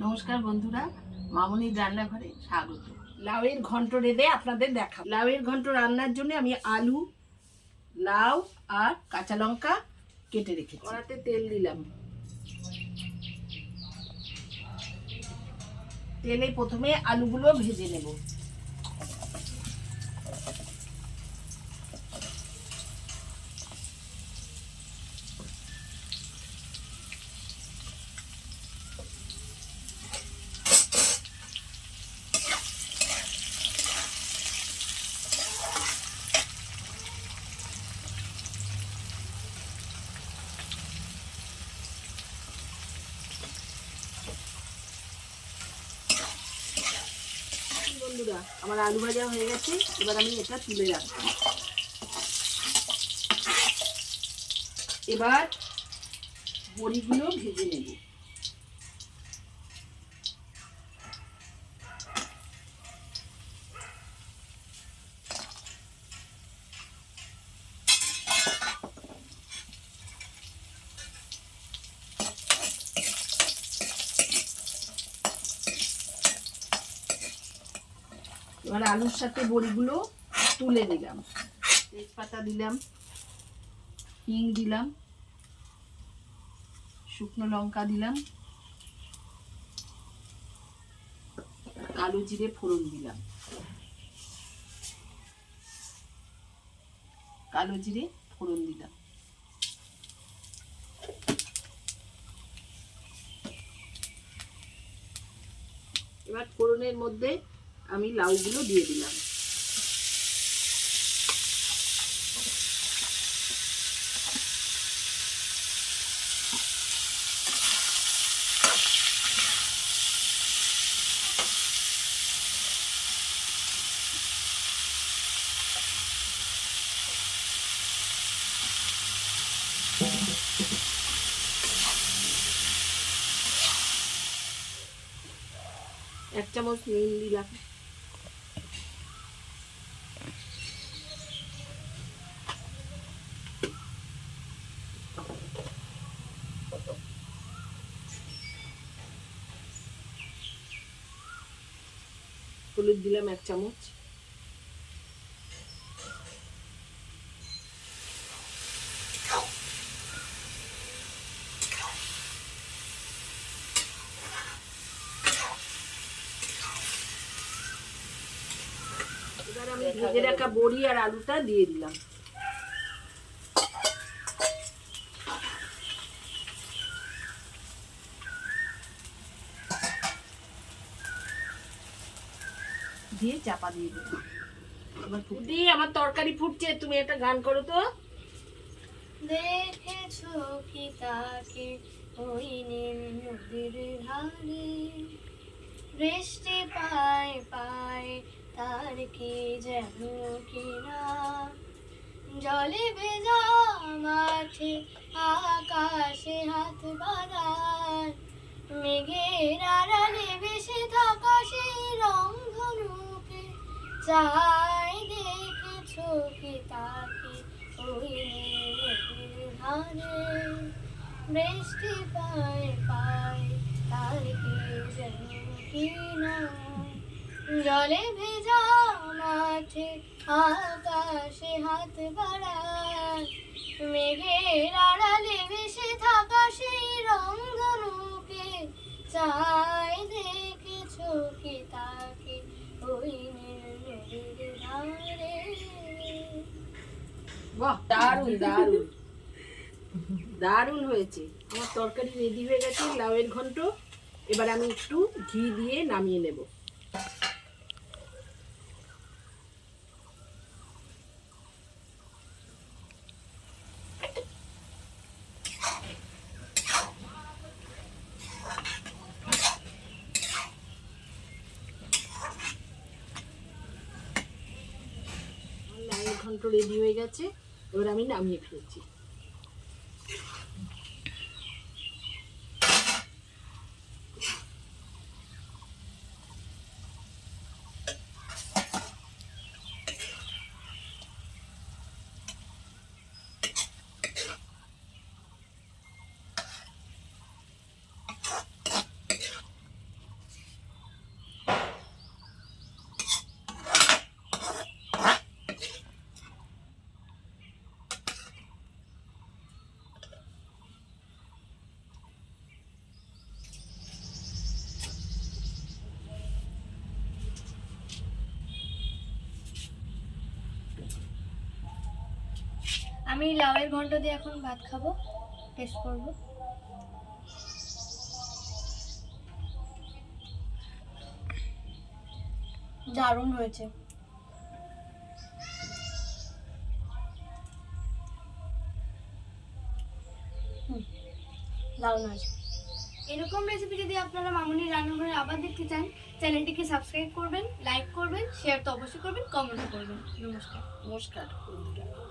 নমস্কার বন্ধুরা, মামনির রান্নাঘরে স্বাগত। লাউয়ের ঘন্ট রেঁধে আপনাদের দেখা। লাউয়ের ঘন্ট রান্নার জন্য আমি আলু, লাউ আর কাঁচা লঙ্কা কেটে রেখেছি। কড়াতে তেল দিলাম। তেলে প্রথমে আলুগুলো ভেজে নেব। বন্ধুরা, আমার আলু ভাজা হয়ে গেছে, এবার আমি এটা তুলে রাখবো। এবার বড়িগুলো ভেজে নেব। এবার আলুর সাথে বড়িগুলো তুলে দিলাম। তেজপাতা দিলাম, হিং দিলাম, শুকনো লঙ্কা দিলাম, কালো জিরে ফোড়ন দিলাম। কালো জিরে ফোড়ন দিলাম। এবার ফোড়নের মধ্যে আমি লাউগুলো দিয়ে দিলাম। এক চামচ নুন দিলাম। হলুদ দিলাম এক চামচ। এবার আমি ভেজে রাখা বড়ি আর আলুটা দিয়ে দিলাম। দিয়ে চাপা দিয়ে দিলাম। আবার ফুটি, আমার তরকারি ফুটছে, তুমি একটা গান করো তো। দেখেছো কি তাকে ওই নীল নদীর ধারে, বৃষ্টি পায় পায় তার কি যেন কিনা, জলে ভেজা মাঠে আকাশে হাত বাড়ায়, মেঘের আড়ালে ভেসে থাকা সেই রংধনুকে চাই, দেখেছো কি তাকে ওই নদীর ধারে, বৃষ্টি পায় পায় তার কি যেন কিনা, জলে ভেজা মাঠে আকাশে হাত বাড়ায়, মেঘের আড়ালে ভেসে থাকা সেই রংধনুকে চাই, দেখেছো কি তাকে ওই নীল নদীর ধারে। বাহ, দারুণ দারুণ দারুণ হয়েছে। আমার তরকারি রেডি হয়ে গেছে, লাউয়ের ঘন্ট। এবার আমি একটু ঘি দিয়ে নামিয়ে নেব। লাউয়ের ঘন্ট রেডি হয়ে গেছে, এবার আমি নামিয়ে ফেলছি। আমি লাউয়ের ঘন্ট দিয়ে এখন ভাত খাবো, টেস্ট করবো। দারুণ হয়েছে। দারুণ হয়েছে। এরকম রেসিপি যদি আপনারা মামুনির রান্নাঘরে আবার দেখতে চান, চ্যানেলটিকে সাবস্ক্রাইব করবেন, লাইক করবেন, শেয়ার তো অবশ্যই করবেন, কমেন্ট করবেন। নমস্কার। নমস্কার বন্ধুরা।